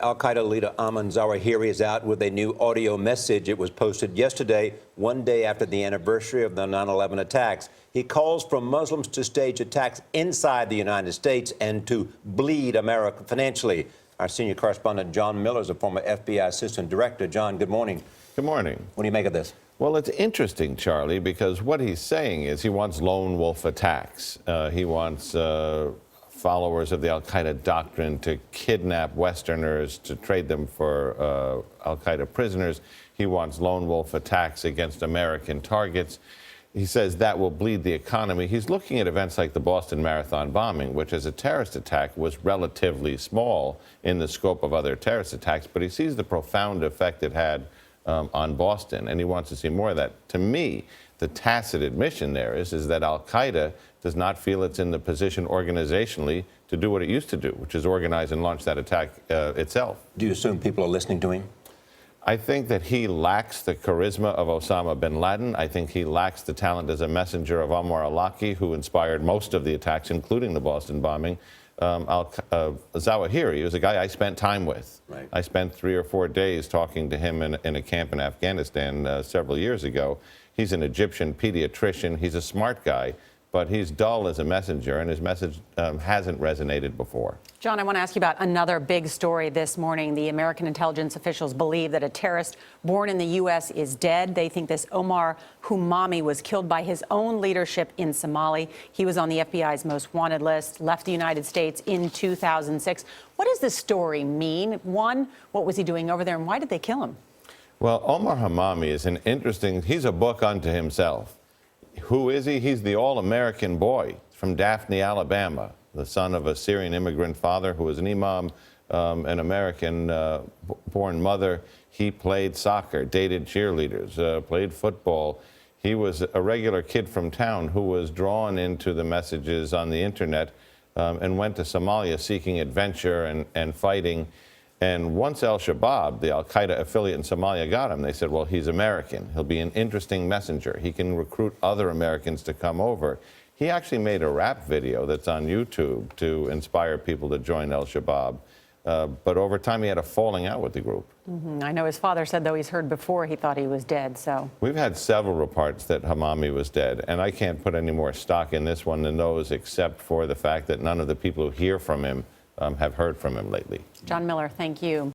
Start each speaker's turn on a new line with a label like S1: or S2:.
S1: Al-Qaeda leader Ayman Zawahiri is out with a new audio message. It was posted yesterday, one day after the anniversary of the 9/11 attacks. He calls for Muslims to stage attacks inside the United States and to bleed America financially. Our senior correspondent, John Miller, is a former FBI assistant director. John, good morning.
S2: Good morning.
S1: What do you make of this?
S2: Well, it's interesting, Charlie, because what he's saying is he wants lone wolf attacks. He wants followers of the al-Qaeda doctrine to kidnap Westerners to trade them for al-Qaeda prisoners. He wants lone wolf attacks against American targets. He says that will bleed the economy. He's looking at events like the Boston Marathon bombing, which as a terrorist attack was relatively small in the scope of other terrorist attacks, but he sees the profound effect it had on Boston, and he wants to see more of that. To me, the tacit admission there is that al-Qaeda does not feel it's in the position organizationally to do what it used to do, which is organize and launch that attack itself.
S1: Do you assume people are listening to him?
S2: I think that he lacks the charisma of Osama bin Laden. I think he lacks the talent as a messenger of Omar Hammami, who inspired most of the attacks, including the Boston bombing. Zawahiri was a guy I spent time with.
S1: Right.
S2: I spent 3 or 4 days talking to him in a camp in Afghanistan several years ago. He's an Egyptian pediatrician. He's a smart guy, but he's dull as a messenger, and his message hasn't resonated before.
S3: John, I want to ask you about another big story this morning. The American intelligence officials believe that a terrorist born in the U.S. is dead. They think this Omar Hammami was killed by his own leadership in Somalia. He was on the FBI's most wanted list, left the United States in 2006. What does this story mean? One, what was he doing over there, and why did they kill him?
S2: Well, Omar Hammami is he's a book unto himself. Who is he? He's the all-American boy from Daphne, Alabama, the son of a Syrian immigrant father who was an imam, an American-born mother. He played soccer, dated cheerleaders, played football. He was a regular kid from town who was drawn into the messages on the internet and went to Somalia seeking adventure and fighting. And once al-Shabaab, the al-Qaeda affiliate in Somalia, got him, they said, well, he's American. He'll be an interesting messenger. He can recruit other Americans to come over. He actually made a rap video that's on YouTube to inspire people to join al-Shabaab. But over time, he had a falling out with the group.
S3: I know his father said, though, he's heard before he thought he was dead, so.
S2: We've had several reports that Hammami was dead, and I can't put any more stock in this one than those, except for the fact that none of the people who hear from him have heard from him lately.
S3: John Miller, thank you.